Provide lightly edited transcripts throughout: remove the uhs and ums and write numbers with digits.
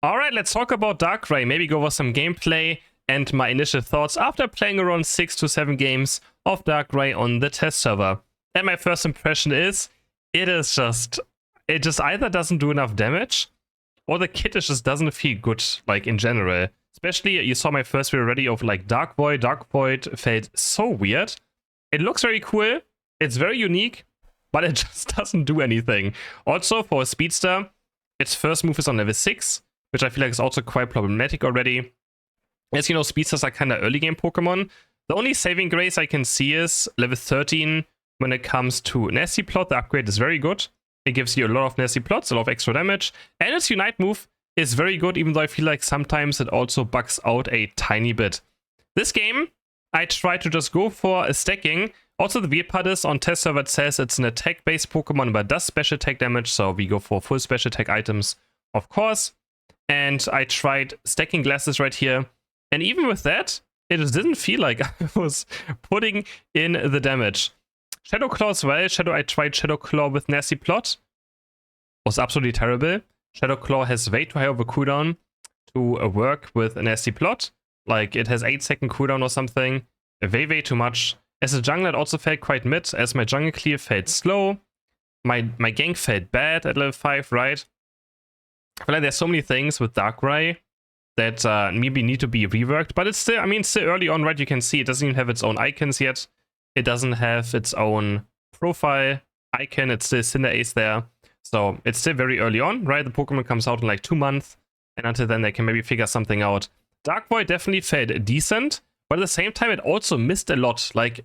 Alright, let's talk about Darkrai, maybe go over some gameplay and my initial thoughts after playing around 6 to 7 games of Darkrai on the test server. And my first impression is, it just either doesn't do enough damage, or the kit just doesn't feel good, like in general. Especially, you saw my first video already of like Dark Void. Dark Void felt so weird. It looks very cool, it's very unique, but it just doesn't do anything. Also, for a speedster, its first move is on level 6, which I feel like is also quite problematic already. As you know, speedsters are kind of early game Pokemon. The only saving grace I can see is level 13 when it comes to Nasty Plot. The upgrade is very good. It gives you a lot of Nasty Plots, a lot of extra damage. And its Unite move is very good, even though I feel like sometimes it also bugs out a tiny bit. This game, I try to just go for a stacking. Also, the weird part is, on test server it says it's an attack-based Pokemon, but does special attack damage, so we go for full special attack items, of course. And I tried stacking glasses right here. And even with that, it just didn't feel like I was putting in the damage. Shadow Claw as well. I tried Shadow Claw with Nasty Plot. Was absolutely terrible. Shadow Claw has way too high of a cooldown to work with a Nasty Plot. Like, it has 8-second cooldown or something. Way too much. As a jungler, it also felt quite mid, as my jungle clear felt slow. My gank felt bad at level 5, right? I feel like there's so many things with Darkrai that maybe need to be reworked, but it's still, I mean, still early on, right? You can see it doesn't even have its own icons yet. It doesn't have its own profile icon. It's still Cinderace there. So it's still very early on, right? The Pokemon comes out in like 2 months, and until then they can maybe figure something out. Dark Void definitely felt decent, but at the same time it also missed a lot. Like,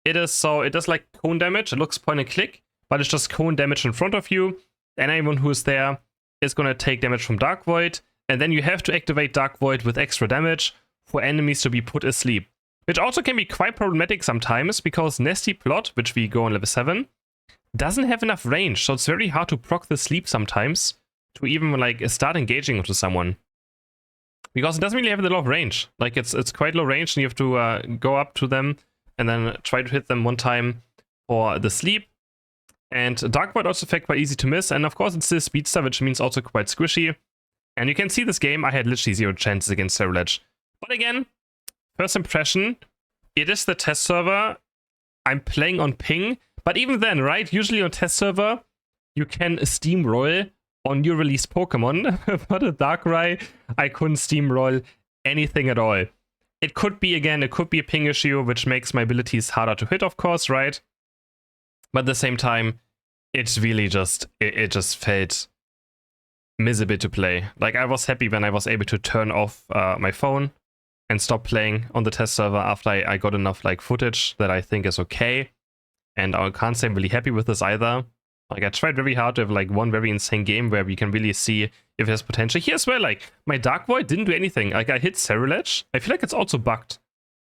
it does like cone damage. It looks point and click, but it's just cone damage in front of you, and anyone who is there is going to take damage from Dark Void, and then you have to activate Dark Void with extra damage for enemies to be put asleep. Which also can be quite problematic sometimes, because Nasty Plot, which we go on level 7, doesn't have enough range, so it's very hard to proc the sleep sometimes to even like start engaging with someone. Because it doesn't really have a lot of range. Like, it's quite low range, and you have to go up to them and then try to hit them one time for the sleep. And Dark Void also felt quite easy to miss, and of course it's still speedster, which means also quite squishy. And you can see this game, I had literally 0 chances against Cerulege. But again, first impression, it is the test server. I'm playing on ping, but even then, right? Usually on test server, you can steamroll on new release Pokemon, but at Darkrai, I couldn't steamroll anything at all. It could be, again, it could be a ping issue, which makes my abilities harder to hit, of course, right? But at the same time, it's really just, it just felt miserable to play. Like, I was happy when I was able to turn off my phone and stop playing on the test server after I got enough like footage that I think is okay. And I can't say I'm really happy with this either. Like, I tried very hard to have like one very insane game where we can really see if there's potential. Here as well, like, my Dark Void didn't do anything. Like, I hit Cerulege. I feel like it's also bugged.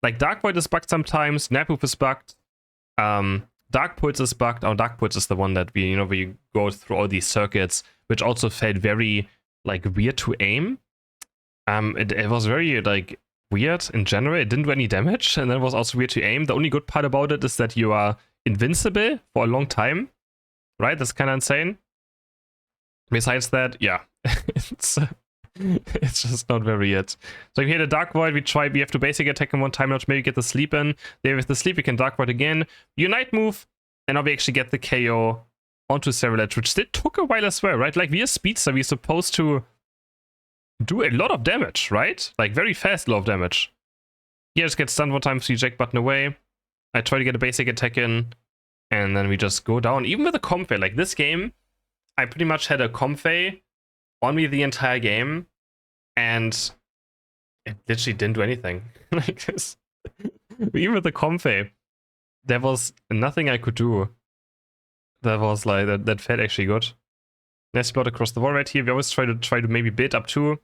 Like, Dark Void is bugged sometimes, Napoof is bugged, Dark Pulse is bugged. Oh, Dark Pulse is the one that we, you know, where you go through all these circuits, which also felt very, like, weird to aim. It was very, like, weird in general. It didn't do any damage, and then it was also weird to aim. The only good part about it is that you are invincible for a long time, right? That's kind of insane. Besides that, yeah, it's just not very it. So if you hit a Dark Void, we have to basic attack in one time, not maybe get the sleep in. There with the sleep, we can Dark Void again. Unite move, and now we actually get the KO onto Cerulege, which still took a while as well, right? Like, we are speedster, we're supposed to do a lot of damage, right? Like, very fast lot of damage. Here, just get stunned one time, so you eject button away. I try to get a basic attack in, and then we just go down. Even with a Comfey, like this game, I pretty much had a Comfey on me the entire game, and it literally didn't do anything. Like this. Even with the Comfey, there was nothing I could do. That was like, that felt actually good. Nice spot across the wall right here. We always try to maybe build up too.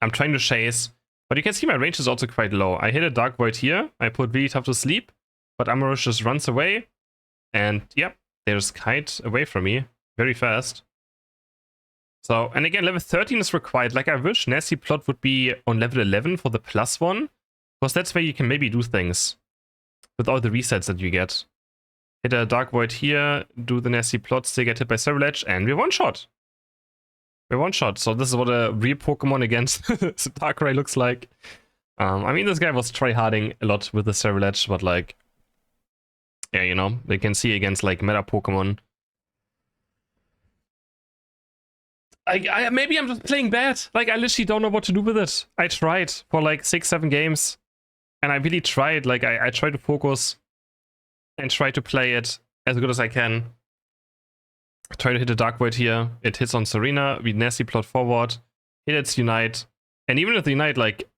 I'm trying to chase, but you can see my range is also quite low. I hit a Dark Void here. I put really tough to sleep, but Amaryllis just runs away, and yep, they just kite away from me very fast. So, and again, level 13 is required. Like, I wish Nasty Plot would be on level 11 for the +1, because that's where you can maybe do things with all the resets that you get. Hit a Dark Void here, do the Nasty Plot, still get hit by Cerulege, and we one-shot. we're one shot. So this is what a real Pokemon against Darkrai looks like. I mean, this guy was tryharding a lot with the Cerulege, but like, yeah, you know, they can see against like meta Pokemon. Maybe I'm just playing bad. Like, I literally don't know what to do with it. I tried for like 6-7 games, and I really tried. Like, I tried to focus and try to play it as good as I can. Try to hit a Dark Void here. It hits on Serena. We nasty plot forward. Hit its Unite, and even with the Unite, like,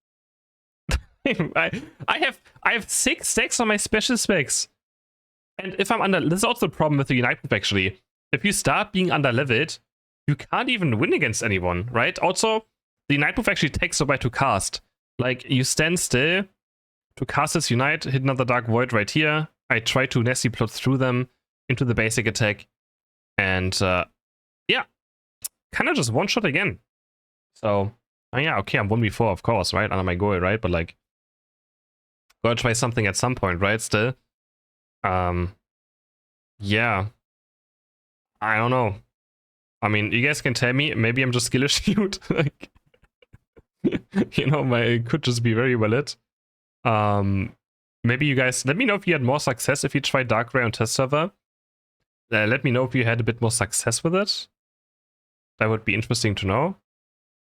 I have 6 stacks on my special specs, and if I'm under, this is also the problem with the Unite move actually. If you start being under leveled, you can't even win against anyone, right? Also, the Unite move actually takes a while to cast. Like, you stand still to cast this Unite, hit another Dark Void right here. I try to nasty plot through them into the basic attack, and yeah, kind of just one shot again. So, yeah, okay, I'm 1v4, of course, right? Under my goal, right? But like, gotta try something at some point, right? Still. Yeah. I don't know. I mean, you guys can tell me, maybe I'm just skill issued. Like, you know, it could just be very valid. Maybe you guys, let me know if you had more success if you tried Darkrai on test server. Let me know if you had a bit more success with it. That would be interesting to know.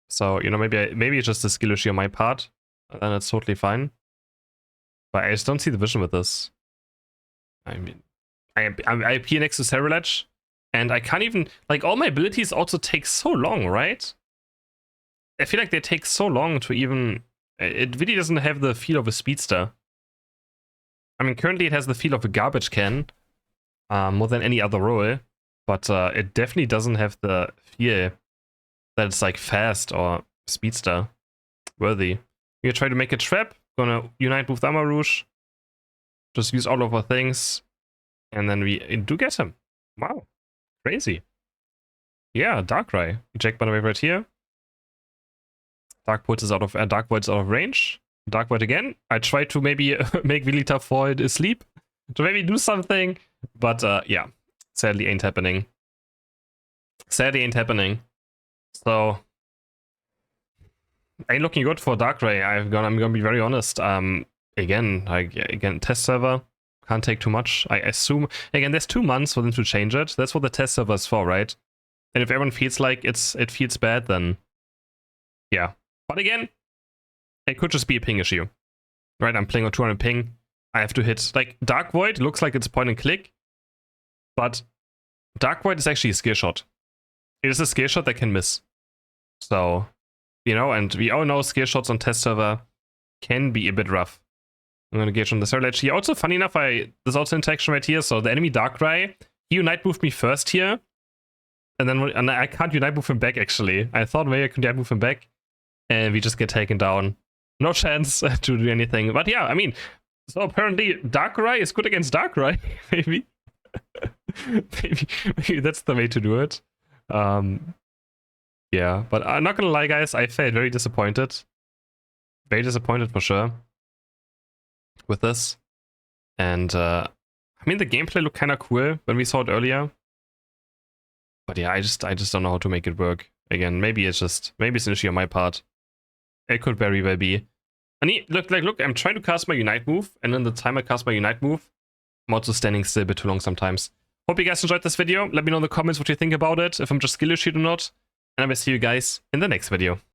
So, you know, maybe it's just a skill issue on my part, and it's totally fine. But I just don't see the vision with this. I mean, I appear next to Cerulege, and I can't even, like, all my abilities also take so long, right? I feel like they take so long to even, it really doesn't have the feel of a speedster. I mean, currently it has the feel of a garbage can, more than any other role, but it definitely doesn't have the feel that it's like fast or speedster worthy. We try to make a trap, gonna unite with Amarouche, just use all of our things, and then we do get him. Wow, crazy. Yeah, Darkrai. Jack Banner Wave right here. Dark Void is out of range. Dark Void again. I tried to maybe make Vilita Void asleep to maybe do something, but yeah, sadly ain't happening. Sadly ain't happening. So ain't looking good for Darkrai. I'm gonna be very honest. Again, test server can't take too much. I assume again there's 2 months for them to change it. That's what the test server is for, right? And if everyone feels like it feels bad, then yeah. But again, it could just be a ping issue, right? I'm playing on 200 ping. I have to hit, like, Dark Void looks like it's point and click, but Dark Void is actually a skill shot. It is a skill shot that can miss. So, you know, and we all know skill shots on test server can be a bit rough. I'm gonna gauge on the Cerulege here. Also, funny enough, there's also interaction right here. So the enemy Darkrai, he Unite moved me first here, and then I can't Unite move him back actually. I thought maybe I could Unite move him back, and we just get taken down. No chance to do anything. But yeah, I mean, so apparently Darkrai is good against Darkrai. Maybe. maybe that's the way to do it. Yeah, but I'm not gonna lie, guys, I felt very disappointed. Very disappointed for sure with this. And I mean, the gameplay looked kind of cool when we saw it earlier. But yeah, I just don't know how to make it work. Again, maybe it's an issue on my part. It could very well be. Look, I'm trying to cast my Unite move, and in the time I cast my Unite move, I'm also standing still a bit too long sometimes. Hope you guys enjoyed this video. Let me know in the comments what you think about it, if I'm just skill issued or not. And I will see you guys in the next video.